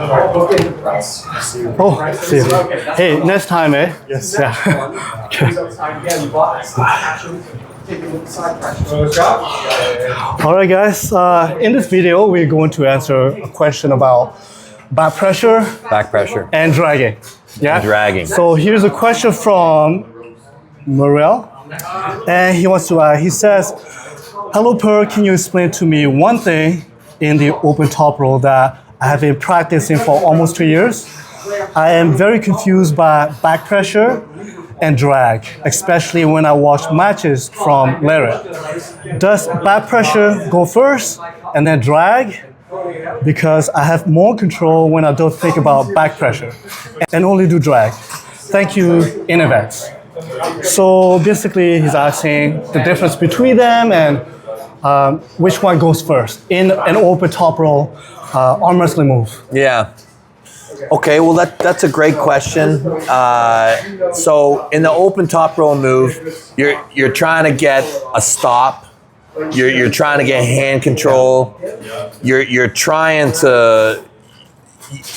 Oh, see you. Hey, next time, eh? Yes. Yeah. Okay. All right, guys. In this video, we're going to answer a question about back pressure, and dragging. Yeah. And dragging. So here's a question from Mirel, and he wants to. He says, "Hello, Per. Can you explain to me one thing in the open top roll that I have been practicing for almost 2 years? I am very confused by back pressure and drag, especially when I watch matches from Larratt. Does back pressure go first and then drag? Because I have more control when I don't think about back pressure and only do drag. Thank you in advance." So basically, he's asking the difference between them and which one goes first in an open top roll arm wrestling move. Yeah. Okay, well that's a great question. So in the open top roll move, you're trying to get a stop. You're trying to get hand control. You're trying to.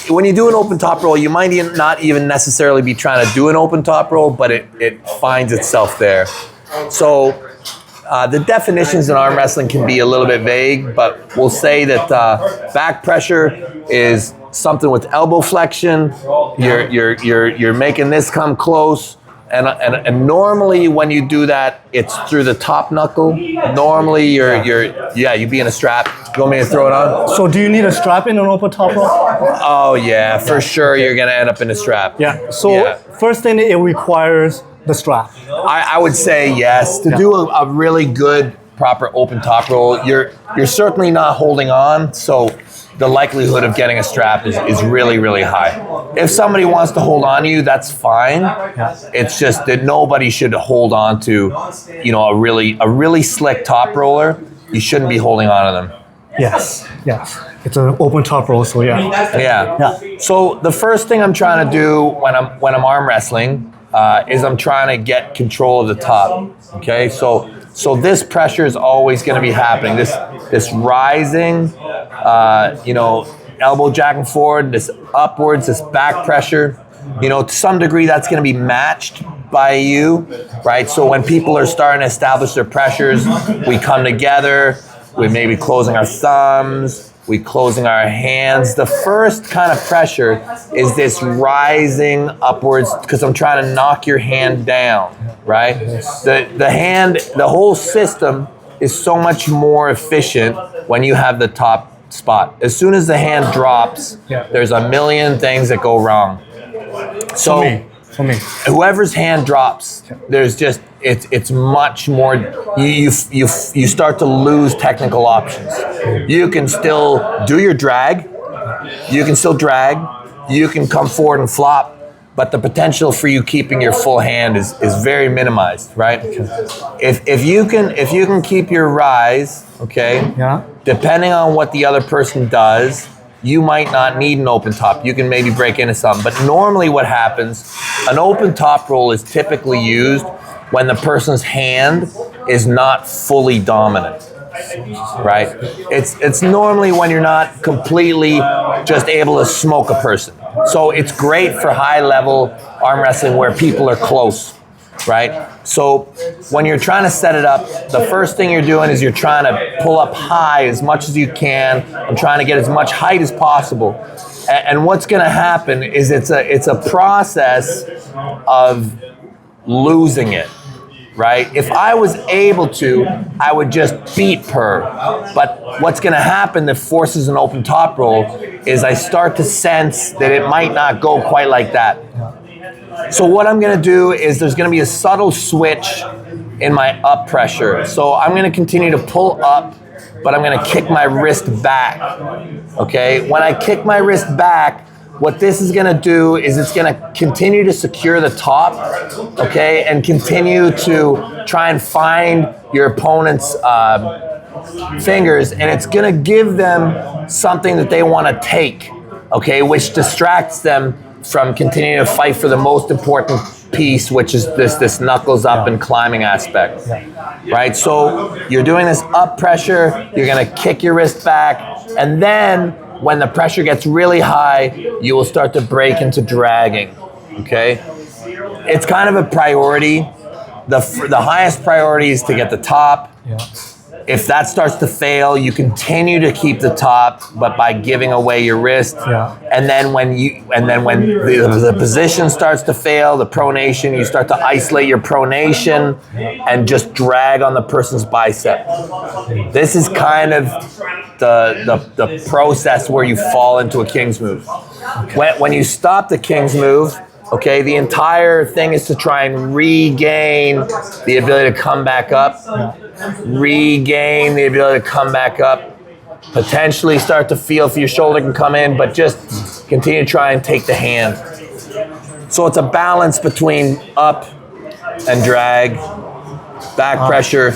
When you do an open top roll, you might not even necessarily be trying to do an open top roll, but it finds itself there. So the definitions in arm wrestling can be a little bit vague, but we'll say that back pressure is something with elbow flexion. You're making this come close, and normally when you do that, it's through the top knuckle. Normally you'd be in a strap. You want me to throw it on? So do you need a strap in an open top roll? Oh yeah, for sure you're gonna end up in a strap. Yeah. So first thing, it requires the strap. I would say yes. To do a really good, proper open top roll, you're certainly not holding on, so the likelihood of getting a strap is really, really high. If somebody wants to hold on to you, that's fine. It's just that nobody should hold on to, a really slick top roller. You shouldn't be holding on to them. Yes. It's an open top roll, so Yeah. So the first thing I'm trying to do when I'm arm wrestling is I'm trying to get control of the top. Okay, so this pressure is always going to be happening. This rising, elbow jacking forward, this upwards, this back pressure. To some degree, that's going to be matched by you, right? So when people are starting to establish their pressures, we come together. We may be closing our thumbs. We closing our hands. The first kind of pressure is this rising upwards because I'm trying to knock your hand down, right? The whole system is so much more efficient when you have the top spot. As soon as the hand drops, there's a million things that go wrong. So for me, whoever's hand drops, there's just it's much more. You start to lose technical options. You can still do your drag. You can still drag. You can come forward and flop, but the potential for you keeping your full hand is very minimized, right? If you can keep your rise, okay. Yeah. Depending on what the other person does, you might not need an open top. You can maybe break into something. But normally what happens, an open top roll is typically used when the person's hand is not fully dominant, right? It's normally when you're not completely just able to smoke a person. So it's great for high level arm wrestling where people are close, right? So when you're trying to set it up, the first thing you're doing is you're trying to pull up high as much as you can and trying to get as much height as possible. And what's going to happen is it's a process of losing it, right? If I was able to, I would just beat Per. But what's going to happen that forces an open top roll is I start to sense that it might not go quite like that. So what I'm going to do is there's going to be a subtle switch in my up pressure. So I'm going to continue to pull up, but I'm going to kick my wrist back. Okay? When I kick my wrist back, what this is going to do is it's going to continue to secure the top, okay, and continue to try and find your opponent's fingers, and it's going to give them something that they want to take, okay, which distracts them from continuing to fight for the most important piece, which is this knuckles up and climbing aspect, right? So you're doing this up pressure, you're gonna kick your wrist back, and then when the pressure gets really high, you will start to break into dragging, okay? It's kind of a priority. The highest priority is to get the top. Yeah. If that starts to fail, you continue to keep the top, but by giving away your wrist. Yeah. And then when the position starts to fail, the pronation, you start to isolate your pronation and just drag on the person's bicep. This is kind of the process where you fall into a King's move. When you stop the King's move, okay, the entire thing is to try and regain the ability to come back up. Regain the ability to come back up, potentially start to feel if your shoulder can come in, but just continue to try and take the hand. So it's a balance between up and drag, back pressure,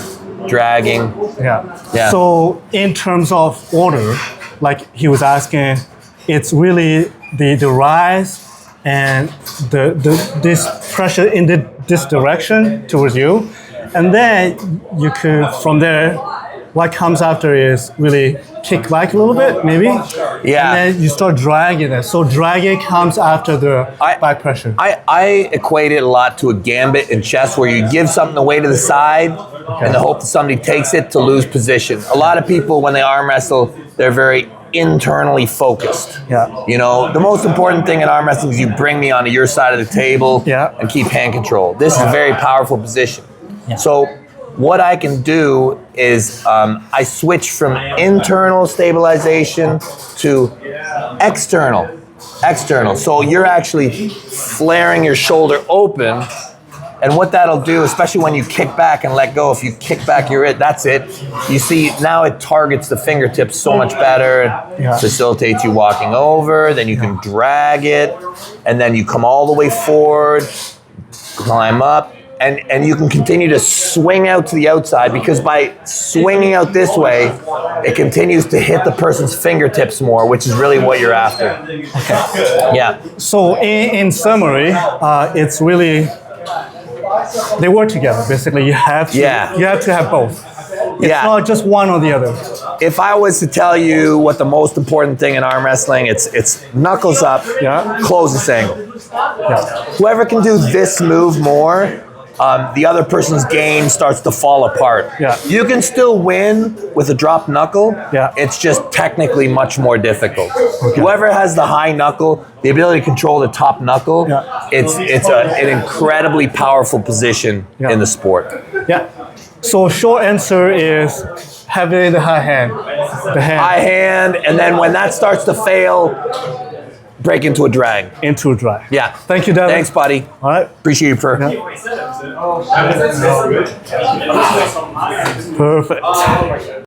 dragging. Yeah. So in terms of order, like he was asking, it's really the rise and this pressure in this direction towards you. And then you could, from there, what comes after is really kick back a little bit, maybe. Yeah. And then you start dragging it. So dragging comes after the back pressure. I equate it a lot to a gambit in chess where you give something away to the side in the hope that somebody takes it to lose position. A lot of people, when they arm wrestle, they're very internally focused. Yeah. You know, the most important thing in arm wrestling is you bring me onto your side of the table and keep hand control. This is a very powerful position. Yeah. So what I can do is I switch from internal stabilization to external. So you're actually flaring your shoulder open, and what that'll do, especially when you kick back and let go, if you kick back your it, that's it. You see, now it targets the fingertips so much better, facilitates you walking over, then you can drag it, and then you come all the way forward, climb up, and you can continue to swing out to the outside, because by swinging out this way, it continues to hit the person's fingertips more, which is really what you're after. Okay. Yeah. So in summary, it's really, they work together. Basically, you have to have both. It's not just one or the other. If I was to tell you what the most important thing in arm wrestling, it's knuckles up, close this angle. Yeah. Whoever can do this move more, the other person's game starts to fall apart. Yeah. You can still win with a drop knuckle. Yeah. It's just technically much more difficult. Okay. Whoever has the high knuckle, the ability to control the top knuckle, it's an incredibly powerful position in the sport. Yeah. So short answer is having the high hand. The hand. High hand, and then when that starts to fail, break into a drag. Into a drag. Yeah. Thank you, Devon. Thanks, buddy. All right. Appreciate you, Per. Perfect.